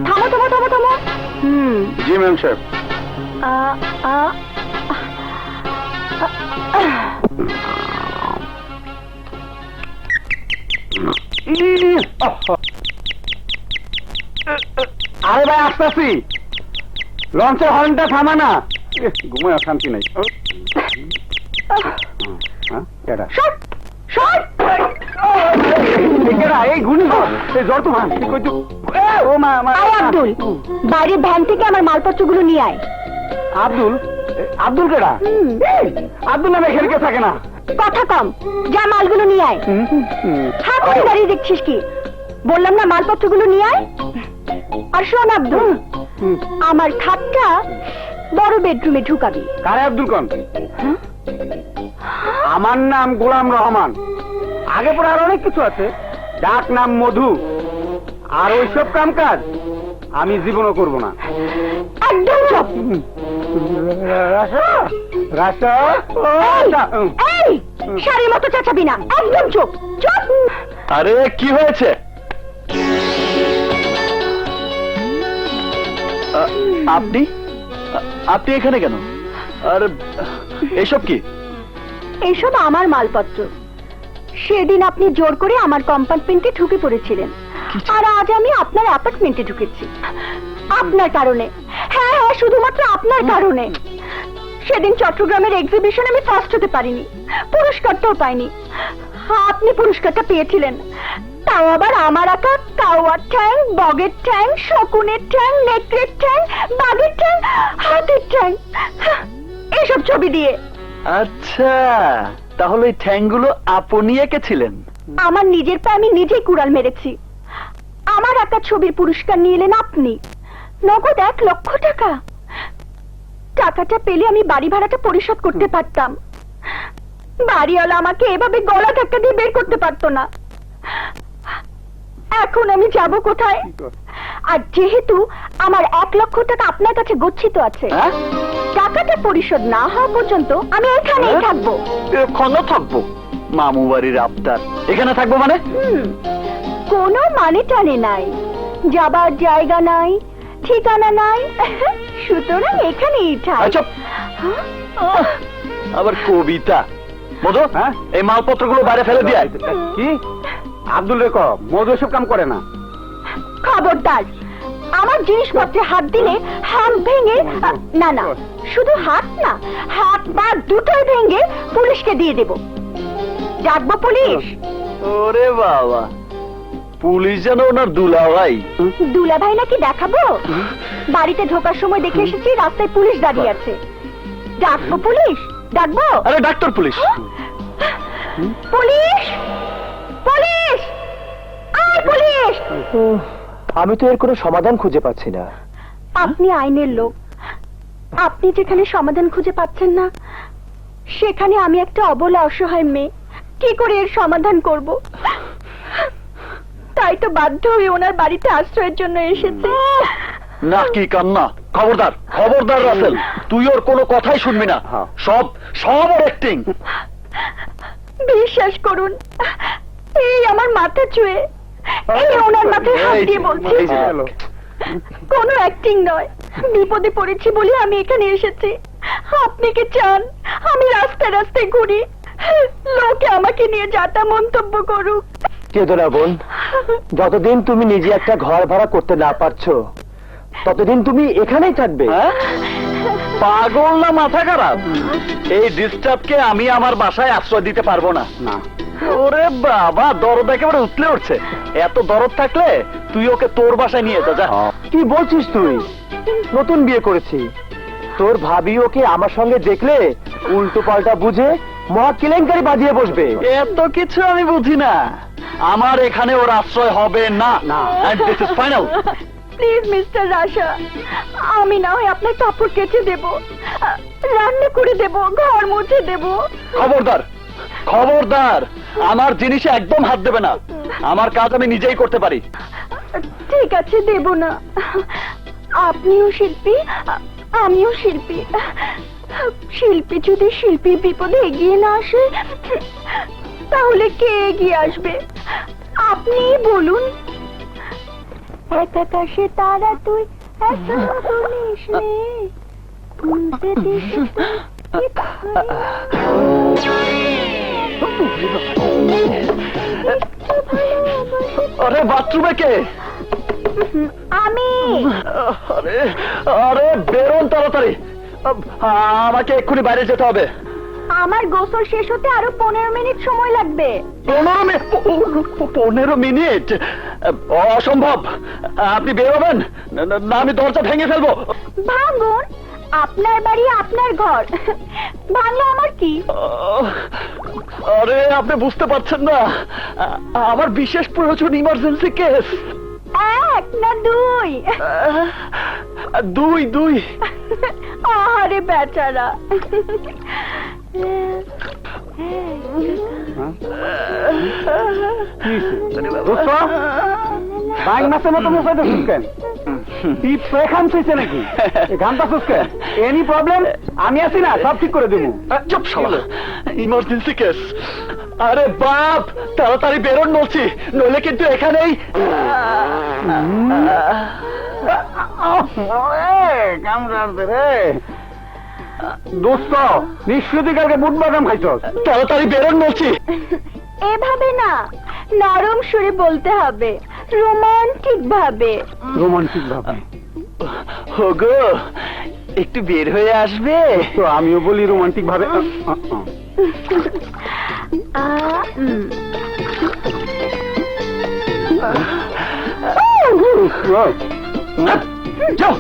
থামো থামো থামো থামো। জি ম্যাম সাহেব। আরে ভাই আসতেছি, লঞ্চের হর্নটা থামা না, ঘুমায় শান্তি নাই। এই গুলি জ্বর তো আব্দুল, বাইরের ভ্যান থেকে আমার মালপত্রগুলো নিয়ে আয়। আব্দুল? আব্দুল কেডা? আব্দুল নামে এখানে কেউ থাকে না। কথা কম, যা মালগুলো নিয়ে আয়। হ্যাঁ করে দাঁড়িয়ে দেখছিস কি? বললাম না মালপত্রগুলো নিয়ে আয়। আর শোন আব্দুল, আমার খাটটা বড় বেডরুমে ঢুকাবি। কারে আব্দুল কোন? আমার নাম গোলাম রহমান, আগে পরে আর অনেক কিছু আছে, ডাক নাম মধু। আর ওইসব কাম কাজ আমি জীবনও করব না। একদম চুপ। এই শাড়ির মতো চেঁচাবি না, একদম চুপ চুপ। আরে কি হয়েছে? আপনি আপনি এখানে কেন? আরে এসব কি? এইসব আমার মালপত্র। সেদিন আপনি জোর করে আমার কম্পার্টমেন্টে ঢুকে পড়েছিলেন, আর আজ আমি আপনার অ্যাপার্টমেন্টে ঢুকেছি আপনার কারণে। হ্যাঁ হ্যাঁ, শুধুমাত্র আপনার কারণে। সেদিন চট্টগ্রামের এক্সিবিশনে আমি ফার্স্ট হতে পারিনি, পুরস্কারটাও পাইনি। আপনি পুরস্কারটা পেয়েছিলেন, তাও আবার আমার আঁকা কাওয়ার ঠ্যাং, বগের ঠ্যাং, শকুনের ঠ্যাং, নেকড়ের ঠ্যাং, বাঘের ঠ্যাং, হাতির ঠ্যাং, এইসব ছবি দিয়ে। আচ্ছা, তাহলে এই ঠ্যাংগুলো আপনি এঁকেছিলেন? আমার নিজের পায়ে আমি নিজেই কুড়াল মেরেছি। আমার একটা ছবির পুরস্কার নিয়ে এলেন আপনি, নগদ 1 লক্ষ টাকা। টাকাটা পেলে আমি বাড়ি ভাড়াটা পরিশোধ করতে পারতাম। বাড়িওয়ালা আমাকে এভাবে গলা ধাক্কা দিয়ে বের করতে পারতো না। এখন আমি যাব কোথায়? আর যেহেতু আমার 1 লক্ষ টাকা আপনার কাছে গচ্ছিত আছে, টাকাটা পরিশোধ না হওয়া পর্যন্ত আমি এখানেই থাকবো। এখানে থাকবো? মামু বাড়ির আবদার, এখানে থাকবো মানে? কোনো মানে টানে নাই, যাবার জায়গা নাই, ঠিকানা নাই, সুতরাং এখানেই থাক। আবার কবিতা? মধু, এই মালপত্রগুলো বাইরে ফেলে দিয়ে। কি আব্দুল রে কও, মধু এসব কাম করে না। খবরদার, আমার জিনিসপত্রে হাত দিলে হাত ভেঙে, না না শুধু হাত না, হাত পা দুটোই ভেঙে পুলিশকে দিয়ে দেব। ডাকবো পুলিশ? ওরে বাবা, পুলিশ যেন ওনার দুলাভাই। দুলাভাই নাকি দেখাবো? বাড়িতে ঢোকার সময় দেখে এসেছি রাস্তায় পুলিশ দাঁড়িয়ে আছে। ডাকবো পুলিশ? ডাকবো? আরে ডাক্তার পুলিশ। পুলিশ পুলিশ আয় পুলিশ। আমি তো এর কোনো সমাধান খুঁজে পাচ্ছি না। আপনি আইনের লোক, আপনি যেখানে সমাধান খুঁজে পাচ্ছেন না, সেখানে আমি একটা অবলা অসহায় মেয়ে, কি করে এর সমাধান করব? তাই তো বাধ্য হয়ে ওনার বাড়িতে আশ্রয়ের জন্য এসেছে। না কি কান্না! খবরদার খবরদার রাসেল, তুই ওর কোনো কথাই শুনবি না। সব সব অ্যাক্টিং। বিশ্বাস করুন, এই আমার মাথা ছুঁয়ে, এই ওনার মাথায় হাত দিয়ে বলছি, কোনো অ্যাক্টিং নয়। বিপদে পড়েছি বলে আমি এখানে এসেছি। আপনি কি চান আমি রাস্তায় রাস্তায় ঘুরি, লোকে আমাকে নিয়ে যাতা মন্তব্য করুক? কেঁদো না বোন, যতদিন তুমি নিজে একটা ঘর ভাড়া করতে না পারছো, ততদিন তুমি এখানেই থাকবে। পাগল না মাথা খারাপ? এই ডিস্টার্বকে আমি আমার বাসায় আশ্রয় দিতে পারবো না। ওরে বাবা, দরদ একেবারে উঠলে উঠছে। এত দরদ থাকলে তুই ওকে তোর বাসায় নিয়ে যা। কি বলছিস তুই? নতুন বিয়ে করেছি, তোর ভাবি ওকে আমার সঙ্গে দেখলে উল্টো পাল্টা বুঝে মহা কেলেঙ্কারি বাজিয়ে বসবে। এত কিছু আমি বুঝি না। আমার এখানে ওর আশ্রয় হবে না। This is final. Please mister Rasha, আমি না হয় আপনার কাপড় কেচে দেব, রান্না করে দেব, ঘর মুছে দেব। খবরদার খবরদার, আমার জিনিসে একদম হাত দেবে না। আমার কাজ আমি নিজেই করতে পারি। ঠিক আছে, দেব না। আপনিও শিল্পী, আমিও শিল্পী। শিল্পী যদি শিল্পীর বিপদে এগিয়ে না আসে, তাহলে কে এগিয়ে আসবে? আপনি বলুন। এক আকাশে তারা তুই এত বলিস নে ভুলতে দিস তুই আরে বাথরুমে কে? আমি আরে আরে বেরোন তাড়াতাড়ি, আমাকে এক্ষুনি বাইরে যেতে হবে। আমার গোসল শেষ হতে আরো 15 মিনিট সময় লাগবে। 15 মিনিট? অসম্ভব, আপনি বেরোবেন না আমি দরজা ভেঙে ফেলবো। ভাঙুন, আপনার বাড়ি আপনার ঘর, ভাঙলে আমার কি? আরে আপনি বুঝতে পারছেন না, আমার বিশেষ প্রয়োজন, ইমার্জেন্সি কেস। 1 না 2? 2। আরে বেচারা। বাইক মাসের মতো মোসাইতে শুনকেন তুই প্রেখান শুইছে নাকি গানটা শুনকেন? এনি প্রবলেম আমি আছি না, সব ঠিক করে দেবো। চুপ শালা, ইমার্জেন্সি কেস। আরে বাপ, তাড়াতাড়ি বেরোন বলছি, নইলে কিন্তু এখানেই। দোস্ত নিশ্চয়ই কালকে বুট বাদাম খাইছস। তাড়াতাড়ি বেরোন বলছি। এভাবে না, নরম সুরে বলতে হবে, রোমান্টিক ভাবে। রোমান্টিক ভাবে? হোগো, একটু বের হয়ে আসবে? তো আমিও বলি রোমান্টিক ভাবে। যাও।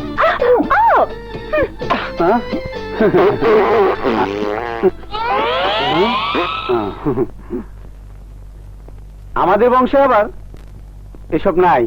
আমাদের বংশে আবার এসব নাই।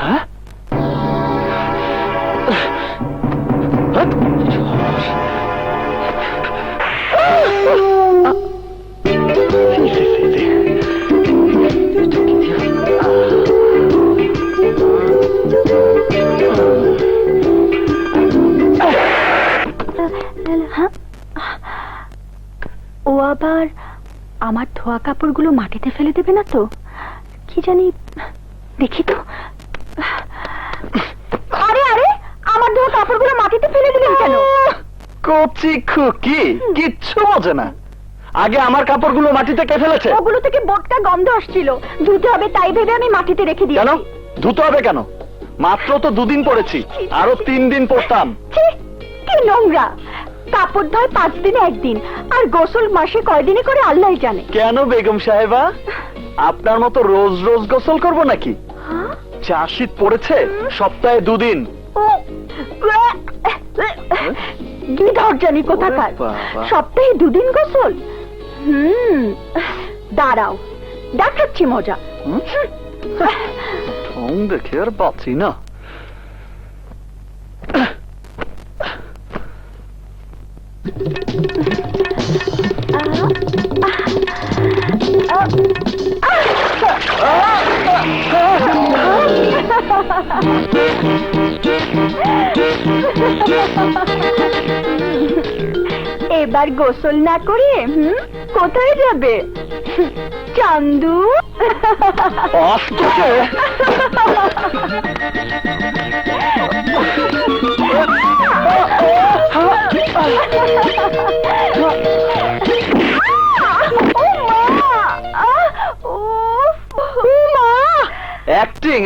হ্যাঁ? ও আবার আমার ধোয়া কাপড়গুলো মাটিতে ফেলে দেবে না তো? কি জানি, দেখি তো। আরে আরে, আমার ধোয়া কাপড়গুলো মাটিতে ফেলে দিলেন কেন? কচি খুকি, কিচ্ছু বোঝে না। আগে আমার কাপড়গুলো মাটিতে কে ফেলেছে? ওগুলো থেকে বোটকা গন্ধ আসছিল, ধুতে হবে তাই ভেবে আমি মাটিতে রেখে দিই। কেন ধুতে হবে কেন? মাত্র তো 2 দিন পরেছি, আরো 3 দিন পরতাম। কি নোংরা! কাপড় ধয় 5 দিনে 1 দিন, আর গোসল মাসে কয়দিনে করে আল্লাহই জানে। কেন বেগম সাহেবা, আপনার মতো রোজ রোজ গোসল করব নাকি? যা শীত পড়েছে, সপ্তাহে 2 দিন। কি ধরজানি কোথাকার, বাবা। সপ্তাহে 2 দিন গোসল? দাঁড়াও, দেখাচ্ছি মজা। ঠং দেখে আর বাঁচি না। এবার গোসল না করে কোথায় যাবে চান্দু? আস্তে অ্যাক্টিং,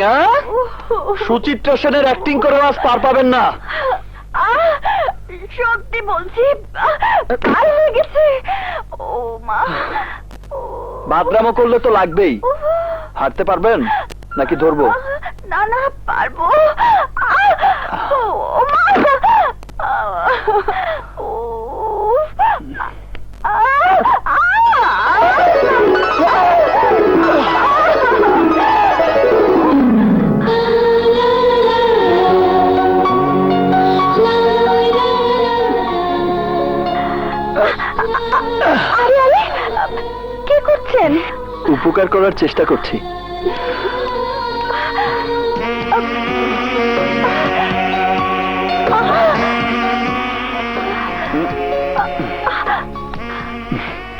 সুচিত্রা সেনের অ্যাক্টিং করে আজ পার পাবেন না। সত্যি বলছি, কাল হয়ে গেছে। ও মা, বাদরামো করলে তো লাগবেই। হাঁটতে পারবেন নাকি ধরবো? না না, পারবো। ও মা, আরে আরে, কি করছেন? উপকার করার চেষ্টা করছি।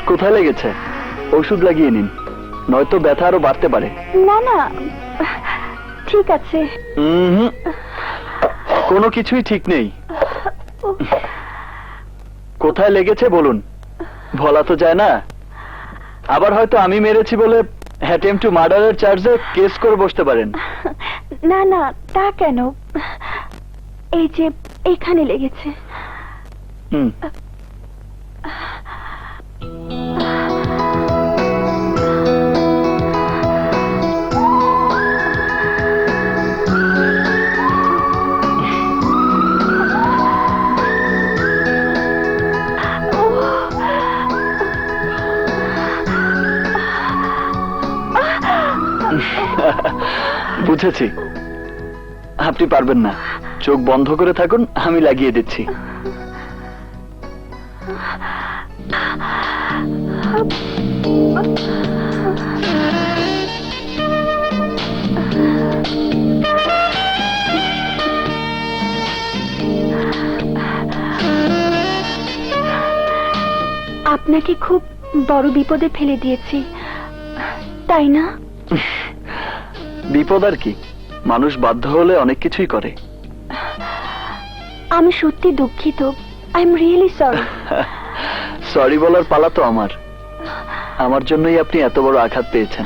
কোথায় লেগেছে? ওষুধ লাগিয়ে নিন, নয়তো ব্যথা আরো বাড়তে পারে। না না, ঠিক আছে। কোনো কিছুই ঠিক নেই। কোথায় লেগেছে বলুন, বলা তো যায় না। আবার হয়তো আমি মেরেছি বলে অ্যাটেম্পট টু মার্ডারের চার্জে কেস করে বসতে পারেন। না না, তা কেন? এই যে এখানে লেগেছে। হুম, বুঝেছি, আপনি পারবেন না। চোখ বন্ধ করে থাকুন, আমি লাগিয়ে দিচ্ছি। আপনাকে খুব বড় বিপদে ফেলে দিয়েছি, তাই না? বিপদ আর কি, মানুষ বাধ্য হলে অনেক কিছুই করে। আমি সত্যি দুঃখিত। I am really sorry. Sorry বলার পালা তো আমার জন্যই আপনি এত বড় আঘাত পেয়েছেন।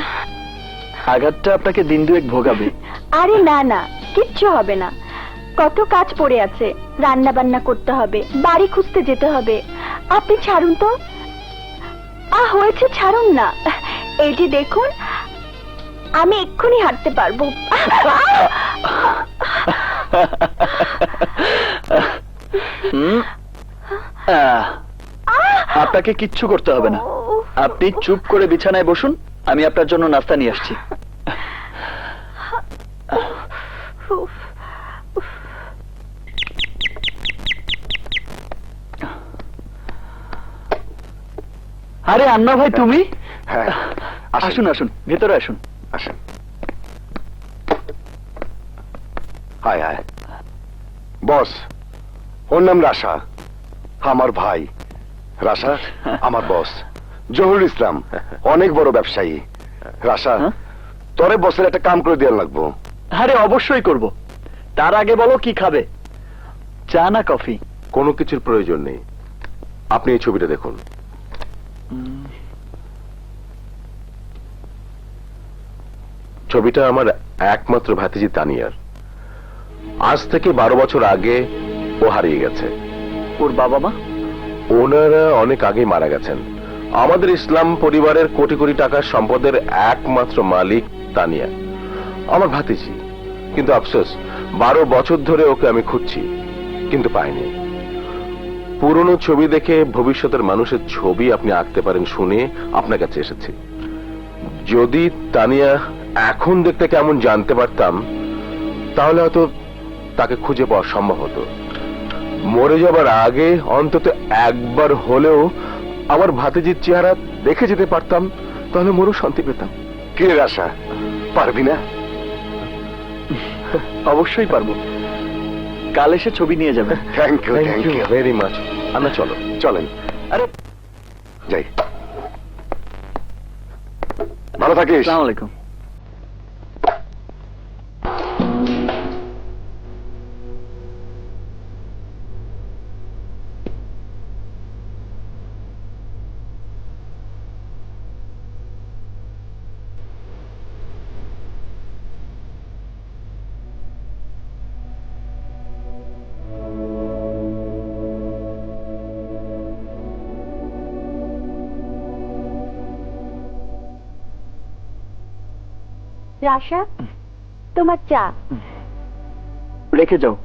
আঘাতটা আপনাকে দিন দুয়েক ভোগাবে। আরে না না, কিচ্ছু হবে না। কত কাজ পড়ে আছে, রান্না বান্না করতে হবে, বাড়ি খুঁজতে যেতে হবে। আপনি ছাড়ুন তো। হয়েছে, ছাড়ুন না। এই যে দেখুন, আমি এক্ষুনি হাঁটতে পারবো। আপনাকে কিচ্ছু করতে হবে না, আপনি চুপ করে বিছানায় বসুন, আমি আপনার জন্য নাস্তা নিয়ে আসছি। আরে আন্না ভাই, তুমি? হ্যাঁ, আসুন আসুন, ভেতরে আসুন। আসেন। হায় হায়, বস, ওর নাম রাশা, আমার ভাই। রাশা আমার বস, জহুরুল ইসলাম, অনেক বড় ব্যবসায়ী। রাশা, হ্যাঁ? তোরে বসের একটা কাম করে দেওয়ার লাগবো। আরে অবশ্যই করব, তার আগে বলো কি খাবে, চা না কফি? কোনো কিছুর প্রয়োজন নেই, আপনি এই ছবিটা দেখুন। ছবিটা আমার একমাত্র ভাতিজি তানিয়ার। আজ থেকে 12 বছর আগে ও হারিয়ে গেছে। ওর বাবা মা? ওনারা অনেক আগেই মারা গেছেন। আমাদের ইসলাম পরিবারের কোটি কোটি টাকার সম্পদের একমাত্র মালিক তানিয়া, আমার ভাতিজি। কিন্তু আফসোস, 12 বছর ধরে ওকে আমি খুঁজছি, কিন্তু পাইনি। পুরনো ছবি দেখে ভবিষ্যতের মানুষের ছবি আপনি আঁকতে পারেন শুনে আপনার কাছে এসেছি। যদি তানিয়া এখন দেখতে কেমন জানতে পারতাম, তাহলে হয়তো তাকে খুঁজে পাওয়া সম্ভব হতো। মরে যাবার আগে অন্তত একবার হলেও আমার ভাতিজির চেহারা দেখে যেতে পারতাম, তাহলে মোরও শান্তি পেতাম। কে আশা, পারবি না? অবশ্যই পারবো, কাল এসে ছবি নিয়ে যাবেন। Thank you, thank you very much. আমরা চলো, চলেন। আরে যাই, ভালো থাকিস। আসসালামু আলাইকুম। রাশা, তোমার চা। রেখে যাও।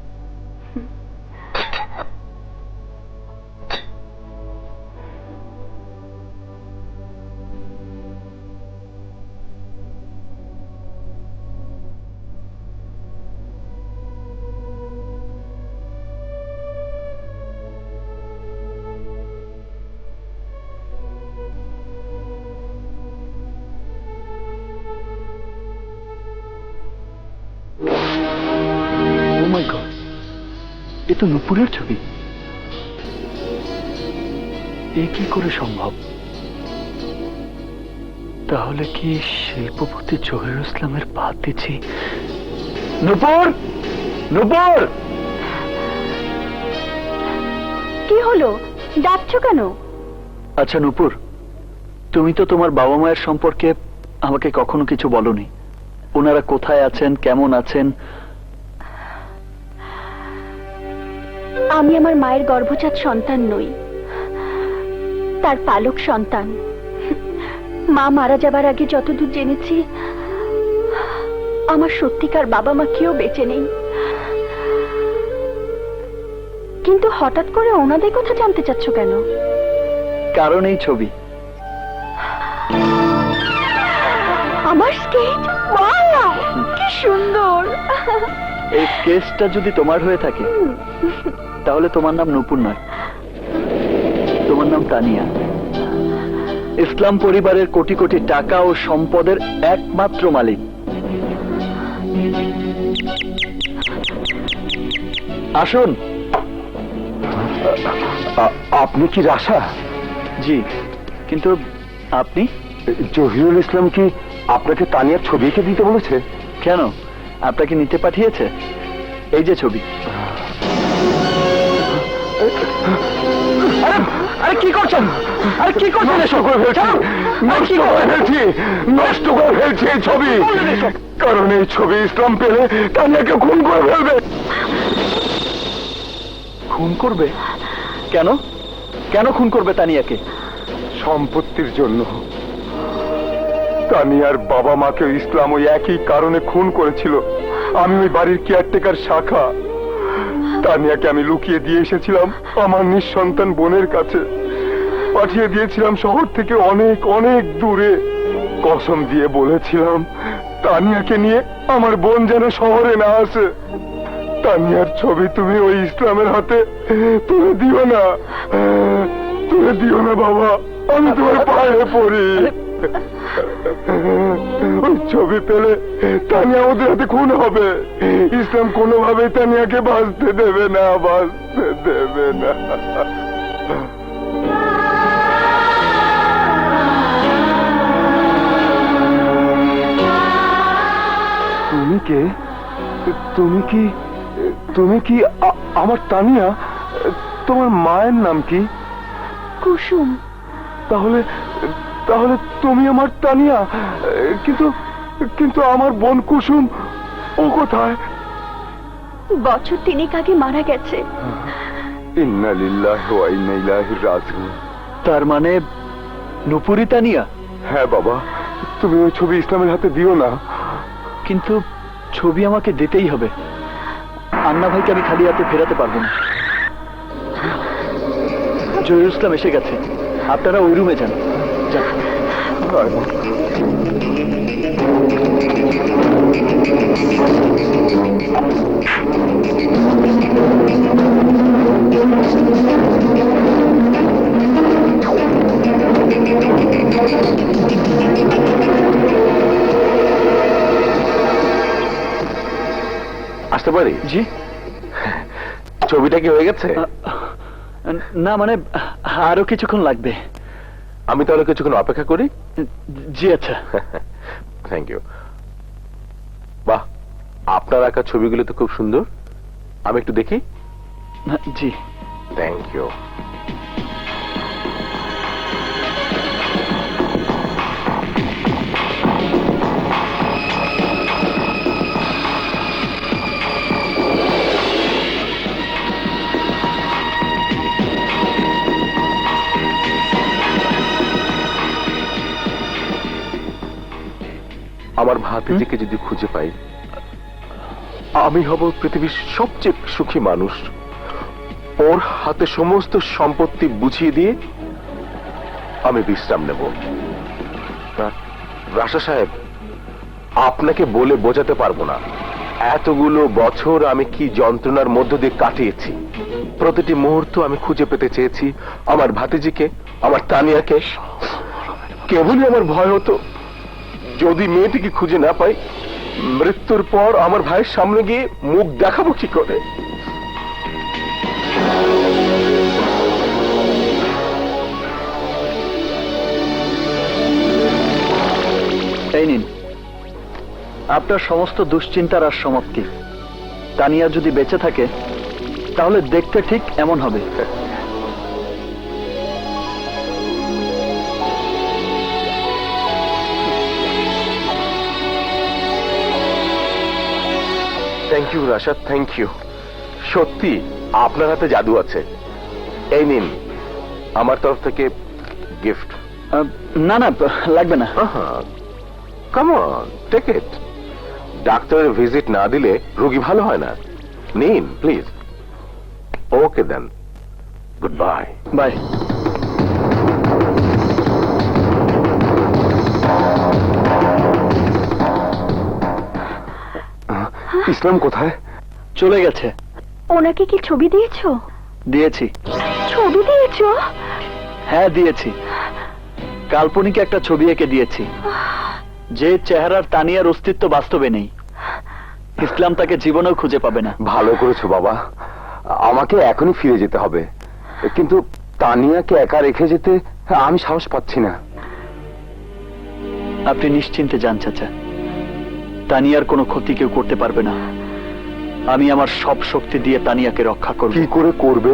মাই গড, এ তো নুপুরের ছবি। এ কি করে সম্ভব? তাহলে কি শিল্পপতি জহিরুল ইসলামের ভাতিজি? নুপুর, নুপুর! কি হলো, ডাকছো কেন? আচ্ছা নুপুর, তুমি তো তোমার বাবা মায়ের সম্পর্কে আমাকে কখনো কিছু বলনি। ওনারা কোথায় আছেন, কেমন আছেন? আমি আমার মায়ের গর্ভজাত সন্তান নই, তার পালক সন্তান। মা মারা যাবার আগে যতদূর জেনেছি, আমার সত্যিকার বাবা মা কেউ বেঁচে নেই। কিন্তু হঠাৎ করে ওনাদের কথা জানতে চাচ্ছ কেন? কারণ এই ছবি। আমার স্কেচ, ওয়াও, কি সুন্দর! এই স্কেচটা যদি তোমার হয়ে থাকে, তাহলে তোমার নাম নুপুর নয়, তোমার নাম তানিয়া। ইসলাম পরিবারের কোটি কোটি টাকা ও সম্পদের একমাত্র মালিক। আসুন। আপনি কি রাশা? জি, কিন্তু আপনি? জহিরুল ইসলাম কি আপনাকে তানিয়ার ছবি এঁকে দিতে বলেছে? কেন, আপনাকে নিতে পাঠিয়েছে? এই যে ছবি। আরে কি করছেন? আরে কি করছেন? নষ্ট করে ফেলছি, নষ্ট করে ফেলছি, নষ্ট করে ফেলছি এই ছবি। কারণ এই ছবি ইসলাম পেলে তানিয়াকে খুন করে ফেলবে। খুন করবে? কেন? কেন খুন করবে তানিয়াকে? সম্পত্তির জন্য। তানিয়ার বাবা মাকে ইসলাম ওই একই কারণে খুন করেছিল। আমি ওই বাড়ির কেয়ারটেকার শাখা। তানিয়াকে আমি লুকিয়ে দিয়ে এসেছিলাম আমার নিঃসন্তান বোনের কাছে। পাঠিয়ে দিয়েছিলাম শহর থেকে অনেক অনেক দূরে। কসম দিয়ে বলেছিলাম তানিয়াকে নিয়ে আমার বোন যেন শহরে না আসে। তানিয়ার ছবি তুমি ওই ইসলামের হাতে তুলে দিও না, তুলে দিও না বাবা, আমি তোমার পায়ে পড়ি। ওই ছবি পেলে তানিয়া ওদের হাতে খুন হবে। ইসলাম কোনোভাবেই তানিয়াকে বাঁচতে দেবে না, বাঁচতে দেবে না। তুমি কে? তুমি কি আমার তানিয়া? তোমার মায়ের নাম কি? কুসুম। তাহলে তাহলে তুমি আমার তানিয়া। কিন্তু কিন্তু আমার বোন কুসুম, ও কোথায়? বছর 3 আগে মারা গেছে। ইন্না লিল্লাহি ওয়া ইন্না ইলাইহি রাজিউন। তার মানে নুপুরি তানিয়া? হ্যাঁ বাবা, তুমি ওই ছবি ইসলামের হাতে দিও না। কিন্তু ছবি আমাকে দিতেই হবে। আন্না ভাইকে আমি খালি হাতে ফেরাতে পারবো না। জহিরুল ইসলাম এসে গেছে, আপনারা ওই রুমে যান। যান। আসতে পারি? জি। ছবিটা কি হয়ে গেছে? না মানে আরো কিছুক্ষণ লাগবে। আমি তাহলে কিছুক্ষণ অপেক্ষা করি। জি আচ্ছা। Thank you. বাহ, আপনার আঁকা ছবিগুলো তো খুব সুন্দর। আমি একটু দেখি। জি। Thank you. আমার ভাতিজিকে যদি খুঁজে পাই, আমি হব পৃথিবীর সবচেয়ে সুখী মানুষ। ওর হাতে সমস্ত সম্পত্তি বুঝিয়ে দিয়ে আমি বিশ্রাম নেব। রাশা সাহেব, আপনাকে বলে বোঝাতে পারবো না এতগুলো বছর আমি কি যন্ত্রণার মধ্য দিয়ে কাটিয়েছি। প্রতিটি মুহূর্ত আমি খুঁজে পেতে চেয়েছি আমার ভাতিজিকে, আমার তানিয়াকে। কেবলই আমার ভয় হতো যদি মেয়েটিকে খুঁজে না পাই মৃত্যুর পর আমার ভাইয়ের সামনে গিয়ে মুখ দেখাবো কি করে? এই নিন আপনার সমস্ত দুশ্চিন্তার আর সমাপ্তি। তানিয়া যদি বেঁচে থাকে তাহলে দেখতে ঠিক এমন হবে। Thank you Rashad, thank you. সত্যি আপনার হাতে জাদু আছে। এই নিন আমার তরফ থেকে গিফট। না না লাগবে না। Come on, take it. ডাক্তারের ভিজিট না দিলে রোগী ভালো হয় না। নিন please. Okay then, good bye. Bye. Islam কোথায়? চলে গেছে। ওনাকে কি ছবি দিয়েছো? দিয়েছি। ছবি দিয়েছো? হ্যাঁ দিয়েছি। কাল্পনিক একটা ছবি এঁকে দিয়েছি, যে চেহারার তানিয়ার অস্তিত্ব বাস্তবে নেই। ইসলাম তাকে জীবনেও খুঁজে পাবে না। ভালো করেছো বাবা, আমাকে এখনই ফিরে যেতে হবে, কিন্তু তানিয়াকে একা রেখে যেতে আমি সাহস পাচ্ছি না। আপনি নিশ্চিন্তে যান চাচা, তানিয়ার কোনো ক্ষতি কেউ করতে পারবে না। আমি আমার সব শক্তি দিয়ে তানিয়াকে রক্ষা করব। কি করে করবে?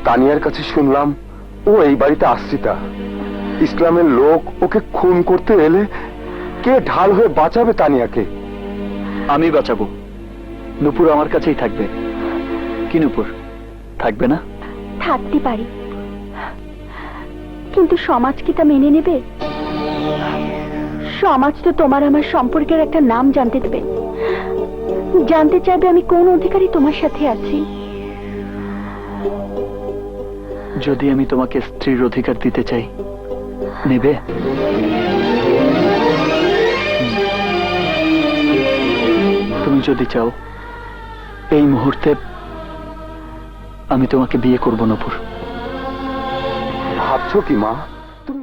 তানিয়ার কাছে শুনলাম ও এই বাড়িতে আশ্রিতা। ইসলামের লোক ওকে খুন করতে এলে কে ঢাল হয়ে বাঁচাবে তানিয়াকে? আমি বাঁচাবো। নুপুর আমার কাছেই থাকবে। কি নুপুর, থাকবে না? থাকতে পারি, কিন্তু সমাজ কি তা মেনে নেবে? সমাজ তো তোমার আমার সম্পর্কের একটা নাম জানতে দেবে, জানতে চাইবে আমি কোন অধিকারী তোমার সাথে আছি। যদি আমি তোমাকে স্ত্রীর অধিকার দিতে চাই, নেবে? তুমি যদি চাও এই মুহূর্তে আমি তোমাকে বিয়ে করব নুপুর। ভাবছো কি মা?